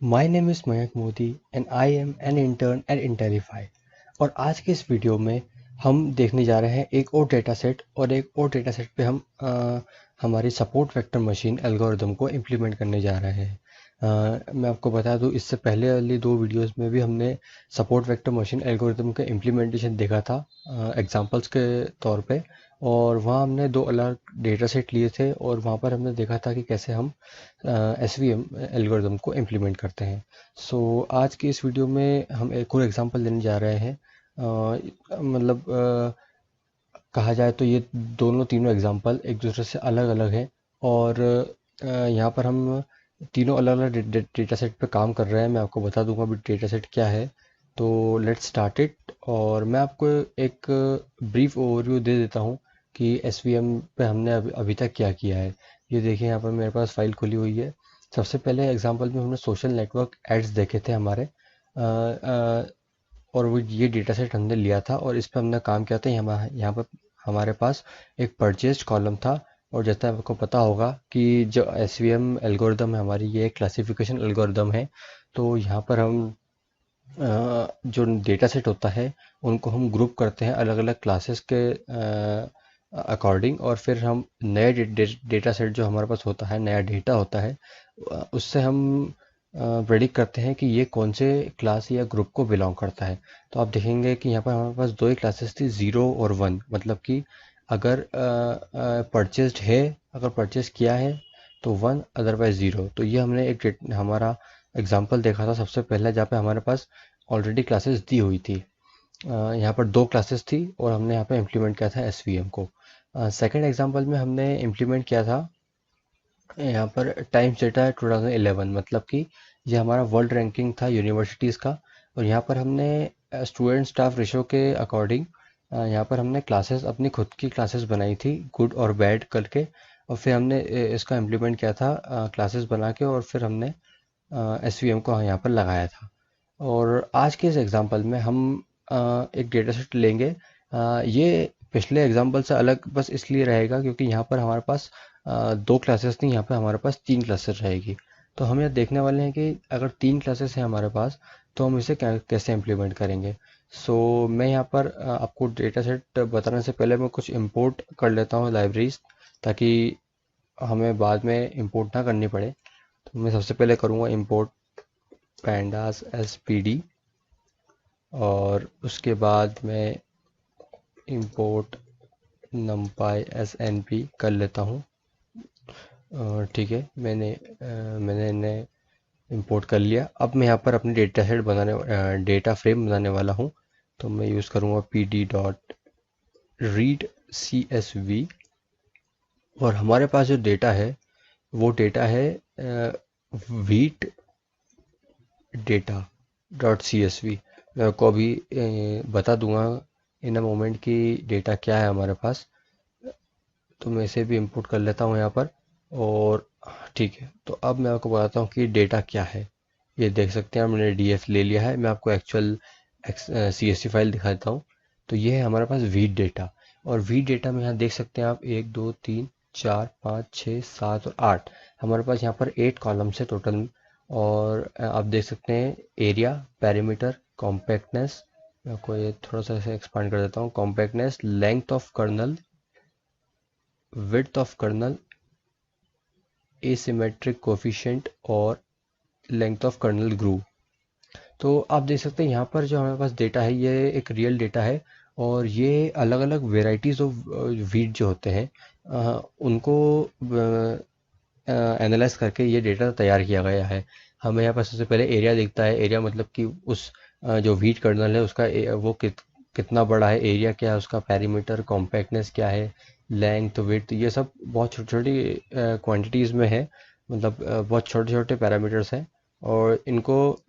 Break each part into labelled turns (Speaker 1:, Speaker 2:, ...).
Speaker 1: My name is Mayank Modi and I am an intern at Intellify. और आज के इस वीडियो में हम देखने जा रहे हैं एक और डेटा सेट, और एक और डेटा सेट पे हम हमारी सपोर्ट वेक्टर मशीन एल्गोरिदम को इम्प्लीमेंट करने जा रहे हैं। मैं आपको बता दूं, इससे पहले वाली दो वीडियोस में भी हमने सपोर्ट वेक्टर मशीन एल्गोरिदम का इम्प्लीमेंटेशन देखा था एग्जांपल्स के तौर पे। और वहाँ हमने दो अलग डेटा सेट लिए थे, और वहाँ पर हमने देखा था कि कैसे हम एस वी एम एल्गोरिदम को इम्प्लीमेंट करते हैं। सो आज की इस वीडियो में हम एक और एग्जांपल देने जा रहे हैं। मतलब कहा जाए तो ये दोनों तीनों एग्जांपल एक दूसरे से अलग अलग हैं, और यहाँ पर हम तीनों अलग अलग डेटा सेट पे काम कर रहे हैं। मैं आपको बता दूंगा अभी डेटा सेट क्या है। तो लेट्स स्टार्ट इट, और मैं आपको एक ब्रीफ ओवरव्यू दे देता हूँ कि एस वी एम पे हमने अभी तक क्या किया है। ये देखिए, यहाँ पर मेरे पास फाइल खुली हुई है। सबसे पहले एग्जांपल में हमने सोशल नेटवर्क एड्स देखे थे हमारे, और वो ये डेटा सेट हमने लिया था और इस पर हमने काम किया था। यहाँ पर हमारे पास एक परचेज कॉलम था। और जैसा आपको पता होगा कि जो एस वी एम एल्गोरिदम है हमारी, ये एक क्लासिफिकेशन एल्गोरिदम है। तो यहाँ पर हम जो डेटा सेट होता है उनको हम ग्रुप करते हैं अलग अलग क्लासेस के अकॉर्डिंग, और फिर हम नए डेटा सेट जो हमारे पास होता है, नया डेटा होता है, उससे हम प्रेडिक्ट करते हैं कि ये कौन से क्लास या ग्रुप को बिलोंग करता है। तो आप देखेंगे कि यहाँ पर हमारे पास दो ही क्लासेस थी, ज़ीरो और वन। मतलब कि अगर परचेस्ड है, अगर परचेज किया है तो वन, अदरवाइज ज़ीरो। तो ये हमने एक हमारा एग्जाम्पल देखा था सबसे पहले, जहाँ पे हमारे पास ऑलरेडी क्लासेस दी हुई थी। यहाँ पर दो क्लासेस थी और हमने यहाँ पे इम्प्लीमेंट किया था एस वी एम को। सेकेंड एग्जाम्पल में हमने इम्प्लीमेंट किया था यहाँ पर टाइम्स डेटा 2011। मतलब कि ये हमारा वर्ल्ड रैंकिंग था यूनिवर्सिटीज़ का। और यहाँ पर हमने स्टूडेंट स्टाफ रेशो के अकॉर्डिंग यहाँ पर हमने क्लासेस, अपनी खुद की क्लासेस बनाई थी गुड और बैड करके। और फिर हमने इसका इम्प्लीमेंट किया था क्लासेस बना के, और फिर हमने एस वी एम को यहाँ पर लगाया था। और आज के इस एग्जांपल में हम एक डेटा सेट लेंगे। ये पिछले एग्जांपल से अलग बस इसलिए रहेगा क्योंकि यहाँ पर हमारे पास दो क्लासेस थी, यहाँ पे हमारे पास तीन क्लासेस रहेगी। तो हम यह देखने वाले हैं कि अगर तीन क्लासेस हैं हमारे पास, तो हम इसे कैसे इम्प्लीमेंट करेंगे। सो मैं यहाँ पर आपको डेटा सेट बताने से पहले मैं कुछ इंपोर्ट कर लेता हूँ लाइब्रेरीज, ताकि हमें बाद में इंपोर्ट ना करनी पड़े। तो मैं सबसे पहले करूँगा import pandas as P D, और उसके बाद मैं import numpy as N P कर लेता हूँ। ठीक है, मैंने इन्हें इंपोर्ट कर लिया। अब मैं यहाँ पर अपनी डेटा सेट डेटा फ्रेम बनाने वाला हूँ। तो मैं यूज़ करूँगा P D dot read C S V. और हमारे पास जो डेटा है वो डेटा है wheat data dot C S V. मैं आपको अभी बता दूंगा इन अ मोमेंट की डेटा क्या है हमारे पास। तो मैं इसे भी इंपोर्ट कर लेता हूँ यहाँ पर। और ठीक है, तो अब मैं आपको बताता हूँ कि डेटा क्या है। ये देख सकते हैं, मैंने डी एफ ले लिया है। मैं आपको actual C S V file दिखा देता हूँ। तो ये है हमारे पास वीट डेटा। और वीट डेटा में यहाँ देख सकते हैं आप, एक दो तीन चार पाँच छः सात और आठ। हमारे पास यहाँ पर 8 कॉलम्स है टोटल। और आप देख सकते हैं एरिया, पैरामीटर, कॉम्पैक्टनेस। मैं आपको ये थोड़ा सा ऐसे एक्सपांड कर देता हूँ। Compactness, length of kernel, width of kernel, asymmetric coefficient, और लेंथ ऑफ कर्नल ग्रूव। तो आप देख सकते हैं यहाँ पर जो हमारे पास डेटा है ये एक रियल डेटा है। और ये अलग अलग वेराइटीज़ ऑफ वीट जो होते हैं उनको एनालाइज करके ये डेटा तैयार किया गया है। हमें यहाँ पर सबसे पहले एरिया दिखता है। एरिया मतलब कि उस जो वीट कर्नल है उसका वो कितना बड़ा है, एरिया क्या है उसका, पैरीमीटर, कॉम्पैक्टनेस क्या है, लेंथ, विड्थ, ये सब बहुत छोटी छोटी क्वांटिटीज़ में है। मतलब बहुत छोटे छोटे पैरामीटर्स हैं। और इनको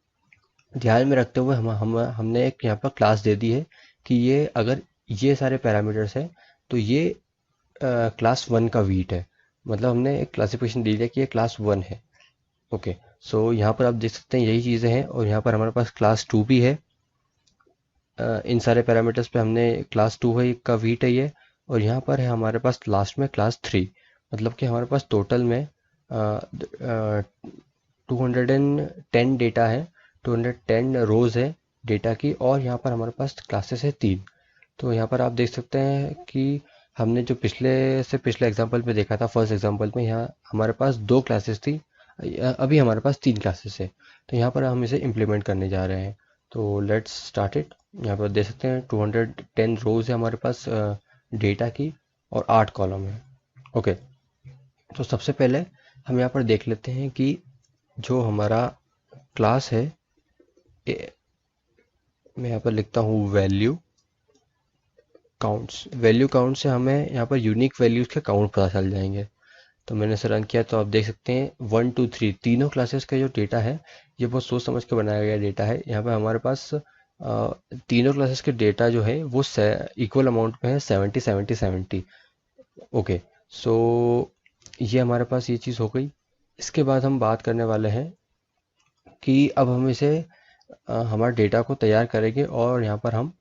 Speaker 1: ध्यान में रखते हुए हमने एक यहाँ पर क्लास दे दी है कि ये अगर ये सारे पैरामीटर्स हैं तो ये क्लास वन का वीट है। मतलब हमने एक क्लासिफिकेशन दे दिया कि ये क्लास वन है। ओके। सो यहाँ पर आप देख सकते हैं यही चीज़ें हैं। और यहाँ पर हमारे पास क्लास टू भी है। इन सारे पैरामीटर्स पे हमने क्लास टू है का वीट है ये। और यहाँ पर है हमारे पास लास्ट में क्लास थ्री। मतलब कि हमारे पास टोटल में 210 डेटा है, 210 रोज़ है डेटा की, और यहाँ पर हमारे पास क्लासेस है 3। तो यहाँ पर आप देख सकते हैं कि हमने जो पिछले एग्जांपल में देखा था, फर्स्ट एग्जांपल में, यहाँ हमारे पास 2 क्लासेस थी, अभी हमारे पास 3 क्लासेस है। तो यहाँ पर हम इसे इम्प्लीमेंट करने जा रहे हैं। तो लेट्स स्टार्ट इट। यहाँ पर देख सकते हैं 210 रोज़ है हमारे पास डेटा की, और 8 कॉलम है। ओके, तो सबसे पहले हम यहाँ पर देख लेते हैं कि जो हमारा क्लास है, मैं यहाँ पर लिखता हूँ वैल्यू काउंट से हमें यहाँ पर यूनिक वैल्यूज़ के काउंट पता चल जाएंगे। तो मैंने इसे रन किया, तो आप देख सकते हैं 1 2 3 तीनों क्लासेस का जो डेटा है, ये बहुत सोच समझ के बनाया गया डेटा है। यहाँ पर हमारे पास तीनों क्लासेस के डेटा जो है वो इक्वल अमाउंट में है, 70 70 70। ओके, सो ये हमारे पास ये चीज़ हो गई। इसके बाद हम बात करने वाले हैं कि अब हम इसे हमारे डेटा को तैयार करेंगे, और यहाँ पर हम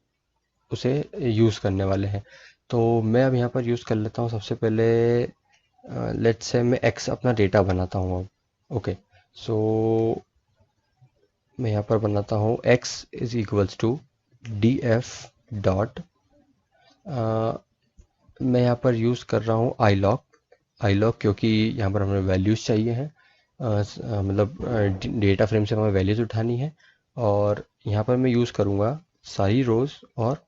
Speaker 1: उसे यूज़ करने वाले हैं। तो मैं अब यहाँ पर यूज़ कर लेता हूँ सबसे पहले, लेट्स से मैं एक्स अपना डेटा बनाता हूँ अब। ओके, सो मैं यहाँ पर बनाता हूँ x is equals to df dot, मैं यहाँ पर यूज़ कर रहा हूँ आई लॉग, क्योंकि यहाँ पर हमें वैल्यूज़ चाहिए हैं, मतलब डेटा फ्रेम से हमें वैल्यूज़ उठानी है। और यहाँ पर मैं यूज़ करूँगा सारी रोज़, और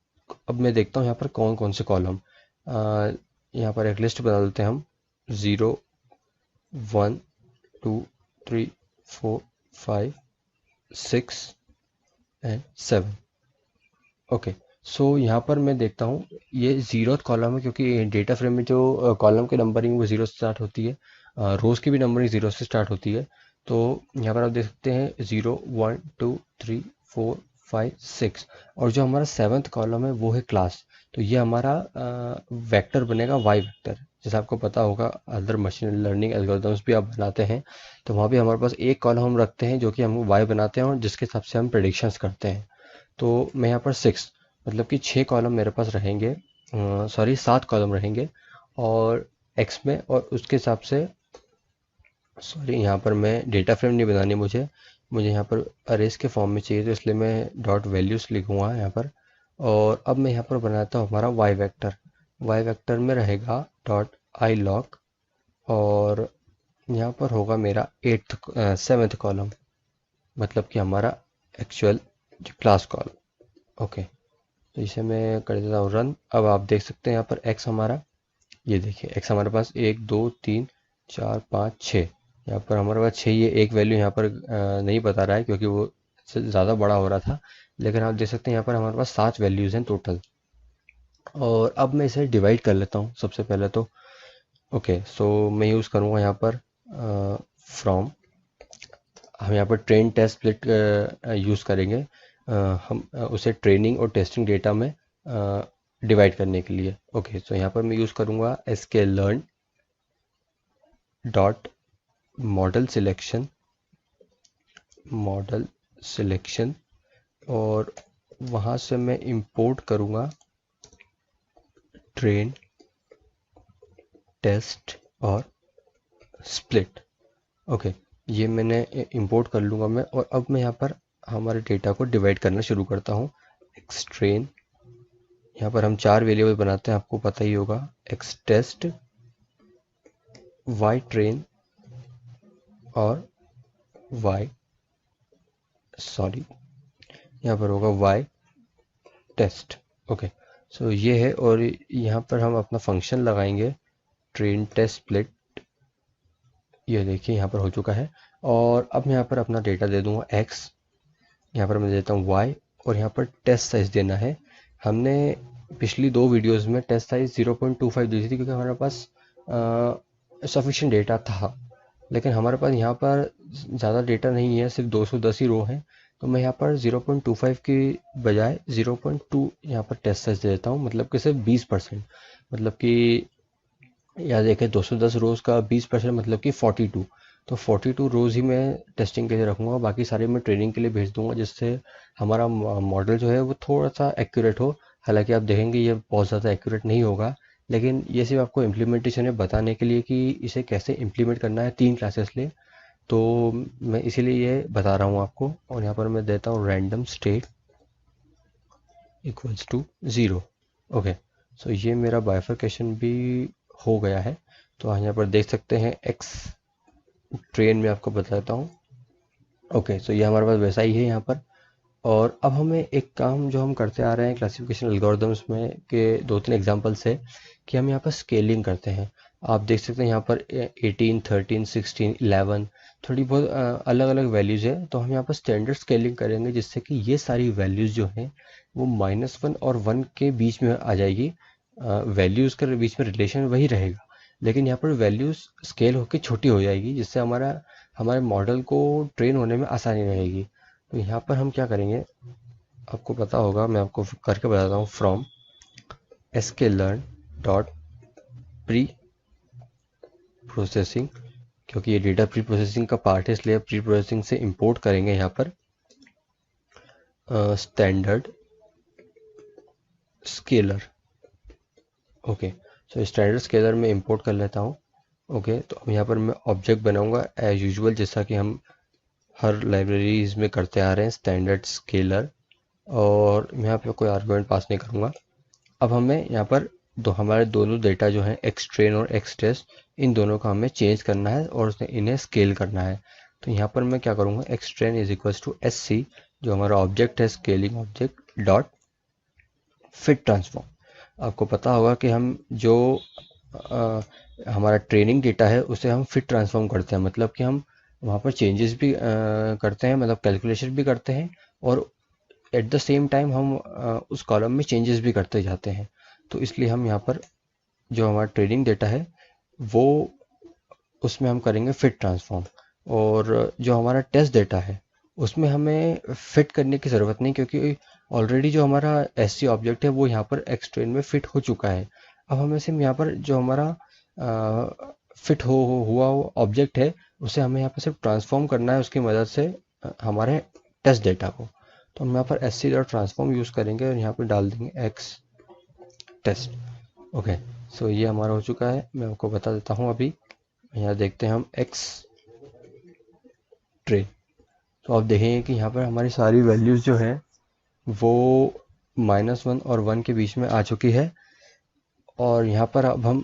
Speaker 1: अब मैं देखता हूँ यहाँ पर कौन कौन से कॉलम। यहाँ पर एक लिस्ट बना देते हैं हम, 0 1 2 3 4 5 6 एंड 7। ओके, सो यहाँ पर मैं देखता हूँ ये 0th कॉलम है, क्योंकि डेटा फ्रेम में जो कॉलम की नंबरिंग वो 0 से स्टार्ट होती है, रोज़ की भी नंबरिंग 0 से स्टार्ट होती है। तो यहाँ पर आप देख सकते हैं 0 1 2 3 4 5 6, और जो हमारा 7th कॉलम है वो है क्लास। तो ये हमारा वेक्टर बनेगा, वाई वेक्टर। जैसे आपको पता होगा, अदर मशीन लर्निंग एल्गोरिथम्स भी आप बनाते हैं, तो वहाँ भी हमारे पास एक कॉलम हम रखते हैं जो कि हम वाई बनाते हैं, और जिसके हिसाब से हम प्रेडिक्शंस करते हैं। तो मैं यहाँ पर 6, मतलब कि 6 कॉलम मेरे पास रहेंगे, सॉरी 7 कॉलम रहेंगे, और एक्स में, और उसके हिसाब से, सॉरी यहाँ पर मैं डेटा फ्रेम नहीं बनानी, मुझे मुझे यहाँ पर अरेज के फॉर्म में चाहिए, तो इसलिए मैं डॉट वैल्यूज़ लिखूँगा यहाँ पर। और अब मैं यहाँ पर बनाता हूँ हमारा वाई वेक्टर में रहेगा डॉट आई लॉग, और यहाँ पर होगा मेरा 7th कॉलम, मतलब कि हमारा एक्चुअल जो क्लास कॉलम। ओके, तो इसे मैं कर देता हूँ रन। अब आप देख सकते हैं यहाँ पर एक्स हमारा, ये देखिए एक्स हमारे पास 1 2 3 4 5 6, यहाँ पर हमारे पास 6, ये एक वैल्यू यहाँ पर नहीं बता रहा है क्योंकि वो ज़्यादा बड़ा हो रहा था, लेकिन आप देख सकते हैं यहाँ पर हमारे पास 7 वैल्यूज़ हैं टोटल। और अब मैं इसे डिवाइड कर लेता हूँ सबसे पहले तो। ओके, सो मैं यूज़ करूँगा यहाँ पर फ्रॉम, हम यहाँ पर ट्रेन टेस्ट स्प्लिट यूज़ करेंगे, हम उसे ट्रेनिंग और टेस्टिंग डेटा में डिवाइड करने के लिए। ओके, तो यहाँ पर मैं यूज़ करूँगा sklearn डॉट मॉडल सिलेक्शन, और वहाँ से मैं इंपोर्ट करूँगा ट्रेन टेस्ट और स्प्लिट। ओके, ये मैंने इंपोर्ट कर लूँगा मैं, और अब मैं यहाँ पर हमारे डेटा को डिवाइड करना शुरू करता हूँ। एक्स ट्रेन, यहाँ पर हम 4 वेरिएबल बनाते हैं, आपको पता ही होगा, एक्स टेस्ट, वाई ट्रेन, और वाई, सॉरी यहाँ पर होगा वाई टेस्ट। ओके, सो ये है, और यहाँ पर हम अपना फंक्शन लगाएंगे ट्रेन टेस्ट स्प्लिट, ये देखिए यहाँ पर हो चुका है। और अब मैं यहाँ पर अपना डेटा दे दूंगा x, यहाँ पर मैं देता हूँ y, और यहाँ पर टेस्ट साइज देना है। हमने पिछली 2 वीडियोस में टेस्ट साइज 0.25 दी थी, क्योंकि हमारे पास सफिशिएंट डेटा था, लेकिन हमारे पास यहाँ पर ज़्यादा डेटा नहीं है, सिर्फ 210 ही रो हैं। तो मैं यहाँ पर 0.25 की बजाय 0.2 यहाँ पर टेस्ट साइज दे देता हूँ, मतलब कि सिर्फ 20%, मतलब कि या देखें 210 रोज़ का 20% मतलब कि 42। तो 42 रोज़ ही मैं टेस्टिंग के लिए रखूँगा, बाकी सारे मैं ट्रेनिंग के लिए भेज दूंगा, जिससे हमारा मॉडल जो है वो थोड़ा सा एक्यूरेट हो। हालांकि आप देखेंगे ये बहुत ज़्यादा एक्यूरेट नहीं होगा, लेकिन ये सिर्फ आपको इम्प्लीमेंटेशन है बताने के लिए कि इसे कैसे इम्प्लीमेंट करना है 3 क्लासेस लिए, तो मैं इसीलिए ये बता रहा हूँ आपको। और यहाँ पर मैं देता हूँ random state equals to 0। Okay, so ये मेरा बाइफरकेशन भी हो गया है। तो यहाँ पर देख सकते हैं एक्स ट्रेन में आपको बताता हूँ। ओके, सो ये हमारे पास वैसा ही है यहाँ पर। और अब हमें एक काम जो हम करते आ रहे हैं क्लासिफिकेशन एल्गोरिदम्स में के 2-3 एग्जांपल्स है कि हम यहाँ पर स्केलिंग करते हैं। आप देख सकते हैं यहाँ पर 18, 13, 16, 11 थोड़ी बहुत अलग अलग वैल्यूज़ है। तो हम यहाँ पर स्टैंडर्ड स्केलिंग करेंगे जिससे कि ये सारी वैल्यूज़ जो हैं वो -1 और 1 के बीच में आ जाएगी। वैल्यूज़ के बीच में रिलेशन वही रहेगा, लेकिन यहाँ पर वैल्यूज़ स्केल होकर छोटी हो जाएगी जिससे हमारे मॉडल को ट्रेन होने में आसानी रहेगी। तो यहाँ पर हम क्या करेंगे, आपको पता होगा, मैं आपको करके बताता हूँ। From sklearn dot pre processing, क्योंकि ये डेटा प्री प्रोसेसिंग का पार्ट है इसलिए प्री प्रोसेसिंग से इंपोर्ट करेंगे यहाँ पर standard scaler. Okay, so standard scaler में इंपोर्ट कर लेता हूँ। ओके, तो अब यहाँ पर मैं ऑब्जेक्ट बनाऊंगा एज यूजुअल, जैसा कि हम हर लाइब्रेरीज में करते आ रहे हैं, स्टैंडर्ड स्केलर। और मैं यहाँ पे कोई आर्गुमेंट पास नहीं करूँगा। अब हमें यहाँ पर हमारे दोनों डेटा जो हैं एक्स ट्रेन और एक्स टेस्ट, इन दोनों का हमें चेंज करना है और इन्हें स्केल करना है। तो यहाँ पर मैं क्या करूँगा, X train is equals to S C, जो हमारा ऑब्जेक्ट है scaling object, dot fit transform. आपको पता होगा कि हम जो हमारा ट्रेनिंग डेटा है उसे हम फिट ट्रांसफॉर्म करते हैं, मतलब कि हम वहाँ पर चेंजेस भी करते हैं, मतलब कैलकुलेशन भी करते हैं, और एट द सेम टाइम हम उस कॉलम में चेंजेस भी करते जाते हैं। तो इसलिए हम यहाँ पर जो हमारा ट्रेनिंग डेटा है वो उसमें हम करेंगे फिट ट्रांसफॉर्म। और जो हमारा टेस्ट डेटा है उसमें हमें फिट करने की ज़रूरत नहीं, क्योंकि ऑलरेडी जो हमारा एस सी ऑब्जेक्ट है वो यहाँ पर एक्स ट्रेन में फिट हो चुका है। अब हमें सिर्फ यहाँ पर जो हमारा फिट हुआ ऑब्जेक्ट है उसे हमें यहाँ पर सिर्फ ट्रांसफॉर्म करना है उसकी मदद से हमारे टेस्ट डेटा को। तो हम यहाँ पर S C dot transform use करेंगे और यहाँ पर डाल देंगे एक्स टेस्ट। ओके, सो ये हमारा हो चुका है। मैं आपको बता देता हूँ अभी। यहाँ देखते हैं हम एक्स ट्रे, तो आप देखेंगे कि यहाँ पर हमारी सारी वैल्यूज़ जो है वो -1 और 1 के बीच में आ चुकी है। और यहाँ पर अब हम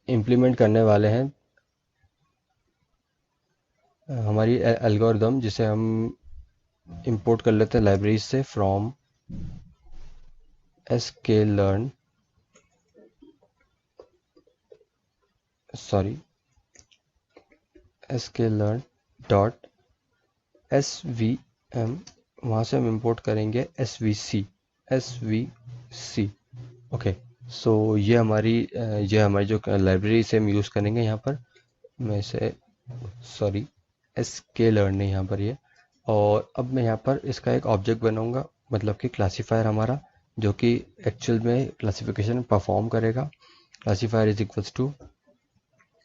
Speaker 1: इम्प्लीमेंट करने वाले हैं हमारी एल्गोरिदम, जिसे हम इंपोर्ट कर लेते हैं लाइब्रेरी से। From sklearn sklearn dot svm, वहाँ से हम इंपोर्ट करेंगे svc। ओके, सो ये हमारी जो लाइब्रेरी से हम यूज़ करेंगे यहाँ पर। मैं इसे sklearn नहीं यहाँ पर ये। और अब मैं यहाँ पर इसका एक ऑब्जेक्ट बनाऊंगा, मतलब कि क्लासीफायर हमारा, जो कि एक्चुअल में क्लासिफिकेशन परफॉर्म करेगा। क्लासीफायर इज इक्वल्स टू,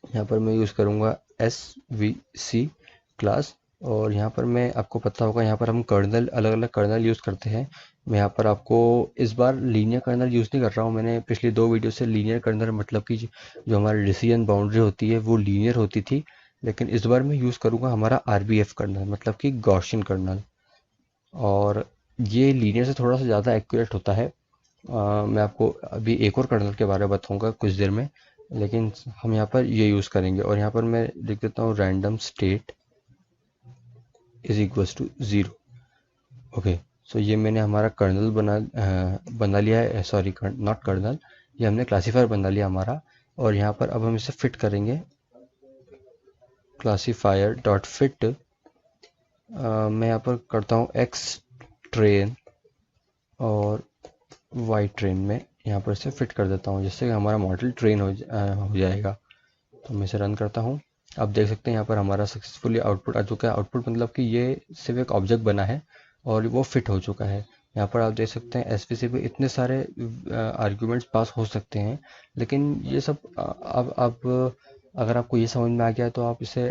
Speaker 1: यहाँ पर मैं यूज़ करूँगा svc क्लास। और यहाँ पर मैं, आपको पता होगा, यहाँ पर हम कर्नल, अलग अलग कर्नल यूज़ करते हैं। मैं यहाँ पर आपको इस बार लीनियर कर्नल यूज़ नहीं कर रहा हूँ। मैंने पिछली 2 वीडियो से लीनियर कर्नल, मतलब कि जो हमारी डिसीजन बाउंड्री होती है वो लीनियर होती थी, लेकिन इस बार मैं यूज़ करूँगा हमारा RBF कर्नल, मतलब कि गॉसियन कर्नल। और ये लीनियर से थोड़ा सा ज़्यादा एक्यूरेट होता है। मैं आपको अभी एक और कर्नल के बारे में बताऊंगा कुछ देर में, लेकिन हम यहाँ पर ये यूज़ करेंगे। और यहाँ पर मैं लिख देता हूँ random state is equals to 0। Okay, so ये मैंने हमारा कर्नल बना लिया है, सॉरी नॉट कर्नल, ये हमने क्लासीफायर बना लिया हमारा। और यहाँ पर अब हम इसे फिट करेंगे, क्लासीफायर डॉट फिट। मैं यहाँ पर करता हूँ एक्स ट्रेन और वाई ट्रेन में यहाँ पर इसे फिट कर देता हूँ, जिससे कि हमारा मॉडल ट्रेन हो जाएगा। तो मैं इसे रन करता हूँ। आप देख सकते हैं यहाँ पर हमारा सक्सेसफुली आउटपुट आ चुका है। आउटपुट मतलब कि ये सिर्फ एक ऑब्जेक्ट बना है और वो फिट हो चुका है। यहाँ पर आप देख सकते हैं एसवीसी पे इतने सारे आर्ग्यूमेंट्स पास हो सकते हैं, लेकिन ये सब अब अगर आपको ये समझ में आ गया तो आप इसे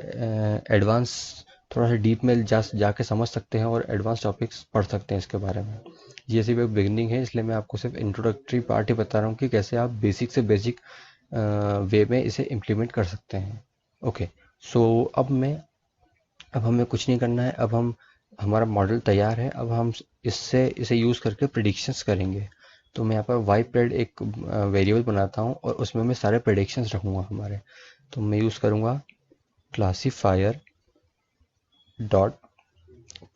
Speaker 1: एडवांस, थोड़ा सा डीप में जाके समझ सकते हैं और एडवांस टॉपिक्स पढ़ सकते हैं इसके बारे में। ये सिर्फ एक बिगनिंग है, इसलिए मैं आपको सिर्फ इंट्रोडक्टरी पार्ट ही बता रहा हूँ कि कैसे आप बेसिक से बेसिक वे में इसे इम्प्लीमेंट कर सकते हैं। ओके, अब हमें कुछ नहीं करना है। अब हम हमारा मॉडल तैयार है। अब हम इसे यूज़ करके प्रिडिक्शंस करेंगे। तो मैं यहाँ पर वाई प्रेड एक वेरिएबल बनाता हूँ और उसमें मैं सारे प्रिडिक्शंस रखूँगा हमारे। तो मैं यूज़ करूँगा क्लासीफायर डॉट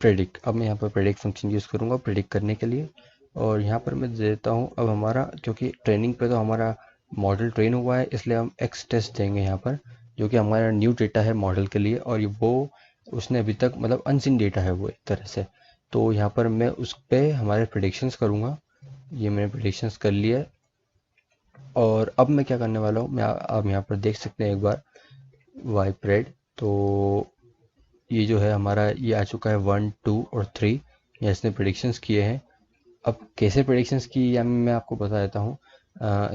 Speaker 1: प्रेडिक्ट। अब मैं यहाँ पर प्रेडिक्ट फंक्शन यूज़ करूँगा प्रेडिक्ट करने के लिए। और यहाँ पर मैं दे देता हूँ अब हमारा, क्योंकि ट्रेनिंग पे तो हमारा मॉडल ट्रेन हुआ है, इसलिए हम एक्स टेस्ट देंगे यहाँ पर, जो कि हमारा न्यू डेटा है मॉडल के लिए। और ये वो उसने अभी तक मतलब अनसीन डेटा है वो एक तरह से। तो यहाँ पर मैं उस पर हमारे प्रिडिक्शंस करूँगा। ये मैंने प्रिडिक्शंस कर लिया है। और अब मैं क्या करने वाला हूँ, मैं आप यहाँ पर देख सकते हैं एक बार वाई प्रेड। तो ये जो है हमारा ये आ चुका है 1 2 और 3, ये इसने प्रिडिक्शंस किए हैं। अब कैसे प्रेडिक्शंस की या मैं आपको बता देता हूँ।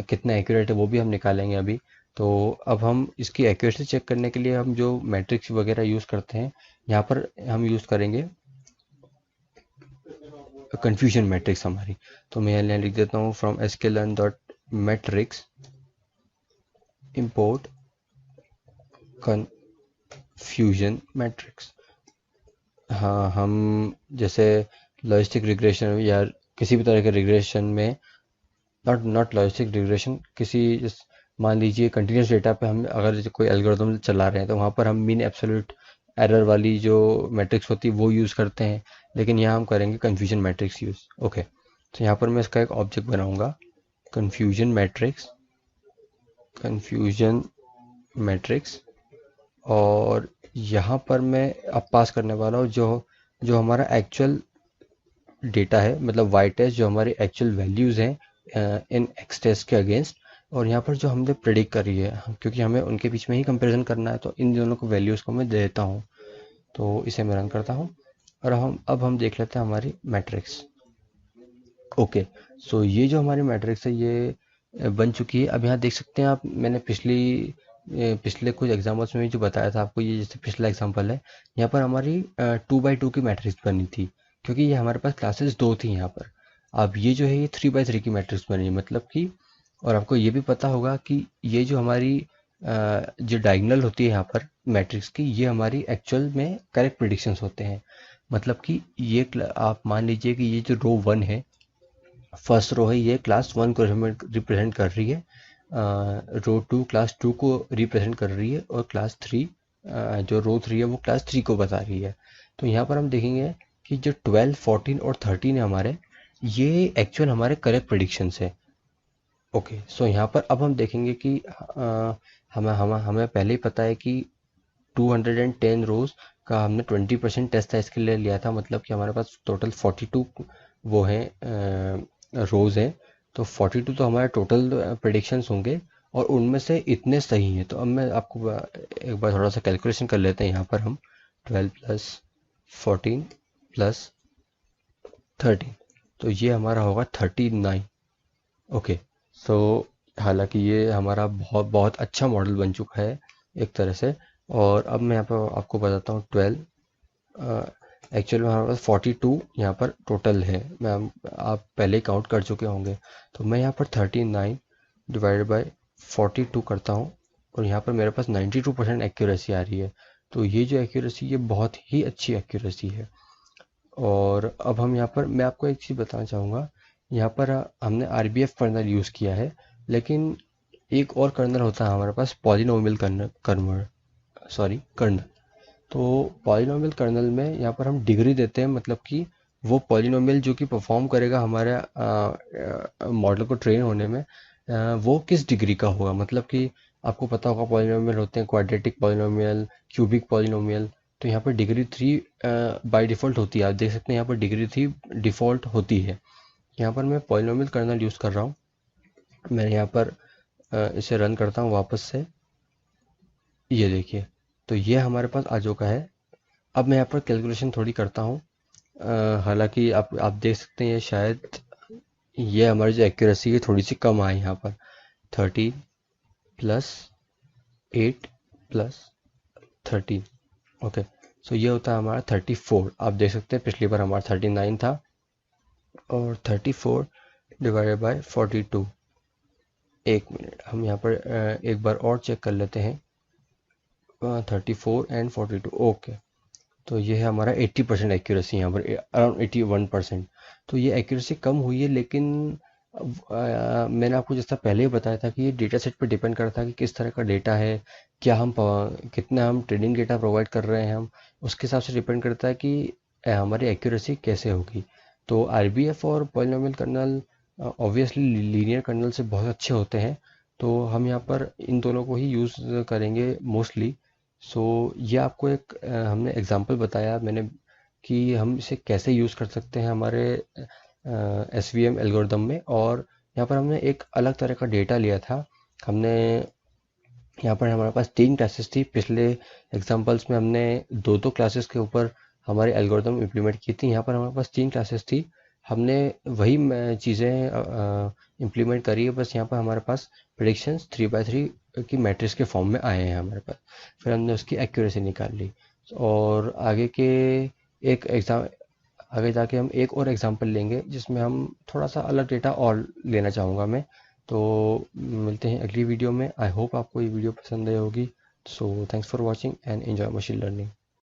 Speaker 1: कितना एक्यूरेट है वो भी हम निकालेंगे अभी। तो अब हम इसकी एक्यूरेसी चेक करने के लिए हम जो मैट्रिक्स वगैरह यूज़ करते हैं, यहाँ पर हम यूज़ करेंगे कन्फ्यूजन मैट्रिक्स हमारी। तो मैं यहाँ लिख देता हूँ from sklearn dot matrix import confusion matrix. हाँ, हम जैसे लॉजिस्टिक रिग्रेशन या किसी भी तरह के रिग्रेशन में, नॉट नॉट लॉजिस्टिक रिग्रेशन, मान लीजिए कंटिन्यूस डेटा पे हम अगर जैसे कोई एल्गोरिथम चला रहे हैं तो वहाँ पर हम मीन एब्सोल्यूट एरर वाली जो मैट्रिक्स होती है वो यूज़ करते हैं। लेकिन यहाँ हम करेंगे कन्फ्यूजन मैट्रिक्स यूज़। ओके, तो यहाँ पर मैं इसका एक ऑब्जेक्ट बनाऊंगा, कन्फ्यूजन मैट्रिक्स, कन्फ्यूजन मैट्रिक्स। और यहाँ पर मैं अब पास करने वाला हूँ जो जो हमारा एक्चुअल डेटा है, मतलब वाई टेस्ट जो हमारी एक्चुअल वैल्यूज़ हैं इन एक्स टेस्ट के अगेंस्ट। और यहाँ पर जो हमने प्रेडिक्ट करी है, क्योंकि हमें उनके बीच में ही कंपैरिजन करना है, तो इन दोनों को वैल्यूज़ को मैं दे देता हूँ। तो इसे मैं रन करता हूँ और अब हम देख लेते हैं हमारी मैट्रिक्स। ओके, सो ये जो हमारी मैट्रिक्स है ये बन चुकी है। अब यहाँ देख सकते हैं आप, मैंने पिछले कुछ एग्जाम्पल्स में भी जो बताया था आपको, ये जैसे पिछला एग्जाम्पल है, यहाँ पर हमारी 2 by 2 की मैट्रिक्स बनी थी, क्योंकि ये हमारे पास क्लासेस 2 थी यहाँ पर। अब ये जो है ये 3 by 3 की मैट्रिक्स बनी है, मतलब कि, और आपको ये भी पता होगा कि ये जो हमारी जो डायगोनल होती है यहाँ पर मैट्रिक्स की, ये हमारी एक्चुअल में करेक्ट प्रिडिक्शंस होते हैं। मतलब कि आप मान लीजिए कि ये जो रो 1 है, फर्स्ट रो है, ये क्लास 1 को रिप्रेजेंट कर रही है, रो 2 क्लास 2 को रिप्रेजेंट कर रही है, और क्लास 3 जो रो 3 है वो क्लास 3 को बता रही है। तो यहाँ पर हम देखेंगे कि जो 12 14 और 13 है हमारे, ये एक्चुअल हमारे करेक्ट प्रिडिक्शंस है। ओके, सो यहाँ पर अब हम देखेंगे कि हमें पहले ही पता है कि 210 रोज का हमने 20% टेस्ट साइज के लिए लिया था, मतलब कि हमारे पास टोटल 42 वो हैं रोज हैं। तो 42 तो हमारे टोटल प्रिडिक्शंस होंगे, और उनमें से इतने सही हैं। तो अब मैं आपको एक बार थोड़ा सा कैलकुलेशन कर लेते हैं यहाँ पर हम। 12 प्लस 14 प्लस 13, तो ये हमारा होगा 39। ओके, सो हालांकि ये हमारा बहुत बहुत अच्छा मॉडल बन चुका है एक तरह से। और अब मैं यहाँ पर आपको बताता हूँ 12, एक्चुअल में हमारे पास 42 यहाँ पर टोटल है। आप पहले ही काउंट कर चुके होंगे। तो मैं यहाँ पर 39 डिवाइडेड बाय 42 करता हूँ, और यहाँ पर मेरे पास 92% एक्यूरेसी आ रही है। तो ये जो एक्यूरेसी, ये बहुत ही अच्छी एक्यूरेसी है। और अब हम यहाँ पर, मैं आपको एक चीज़ बताना चाहूँगा, यहाँ पर हमने RBF कर्नल यूज़ किया है, लेकिन एक और कर्नल होता है हमारे पास, पॉलिनोमियल कर्नल। तो पॉलिनोमियल कर्नल में यहाँ पर हम डिग्री देते हैं, मतलब कि वो पॉलिनोमियल जो कि परफॉर्म करेगा हमारे मॉडल को ट्रेन होने में, वो किस डिग्री का होगा। मतलब कि आपको पता होगा पॉलिनोमियल होते हैं क्वाड्रेटिक पॉलिनोमियल, क्यूबिक पॉलिनोमियल। तो यहाँ पर डिग्री 3 बाय डिफ़ॉल्ट होती है। आप देख सकते हैं यहाँ पर डिग्री 3 डिफ़ॉल्ट होती है। यहाँ पर मैं पॉलिनोमियल कर्नल यूज़ कर रहा हूँ। मैं यहाँ पर इसे रन करता हूँ वापस से। ये देखिए, तो ये हमारे पास आ चुका है। अब मैं यहाँ पर कैलकुलेशन थोड़ी करता हूँ। हालांकि आप देख सकते हैं, ये शायद ये हमारी जो एक्यूरेसी है थोड़ी सी कम आई यहाँ पर। 13 प्लस 8 प्लस 13। ओके, सो ये होता है हमारा 34। आप देख सकते हैं पिछली बार हमारा 39 था, और 34 डिवाइडेड बाय 42। एक मिनट, हम यहाँ पर एक बार और चेक कर लेते हैं। 34 एंड 42। ओके, तो ये है हमारा 80% एक्यूरेसी, यहाँ पर अराउंड 81%। तो ये एक्यूरेसी कम हुई है, लेकिन मैंने आपको जैसा पहले ही बताया था कि ये डेटा सेट पर डिपेंड करता है कि किस तरह का डेटा है, क्या हम कितना हम ट्रेनिंग डेटा प्रोवाइड कर रहे हैं, हम उसके हिसाब से डिपेंड करता है कि हमारी एक्यूरेसी कैसे होगी। तो आरबीएफ और polynomial kernel obviously linear kernel से बहुत अच्छे होते हैं, तो हम यहाँ पर इन दोनों को ही यूज़ करेंगे मोस्टली। सो ये आपको एक हमने एग्जांपल बताया मैंने कि हम इसे कैसे यूज़ कर सकते हैं हमारे एस वी एम एल्गोरिदम में। और यहाँ पर हमने एक अलग तरह का डेटा लिया था। हमने यहाँ पर हमारे पास 3 क्लासेस थी। पिछले एग्जांपल्स में हमने दो दो क्लासेस के ऊपर हमारे एल्गोरिदम इम्प्लीमेंट की थी। यहाँ पर हमारे पास 3 क्लासेस थी, हमने वही चीज़ें इम्प्लीमेंट करी है, बस यहाँ पर हमारे पास प्रेडिक्शंस 3x3 की मैट्रिक्स के फॉर्म में आए हैं हमारे पास। फिर हमने उसकी एक्यूरेसी निकाल ली। और एक एग्जाम आगे जाके हम एक और एग्जांपल लेंगे जिसमें हम थोड़ा सा अलग डेटा और लेना चाहूँगा मैं। तो मिलते हैं अगली वीडियो में। आई होप आपको ये वीडियो पसंद आई होगी। So thanks for watching and enjoy machine learning.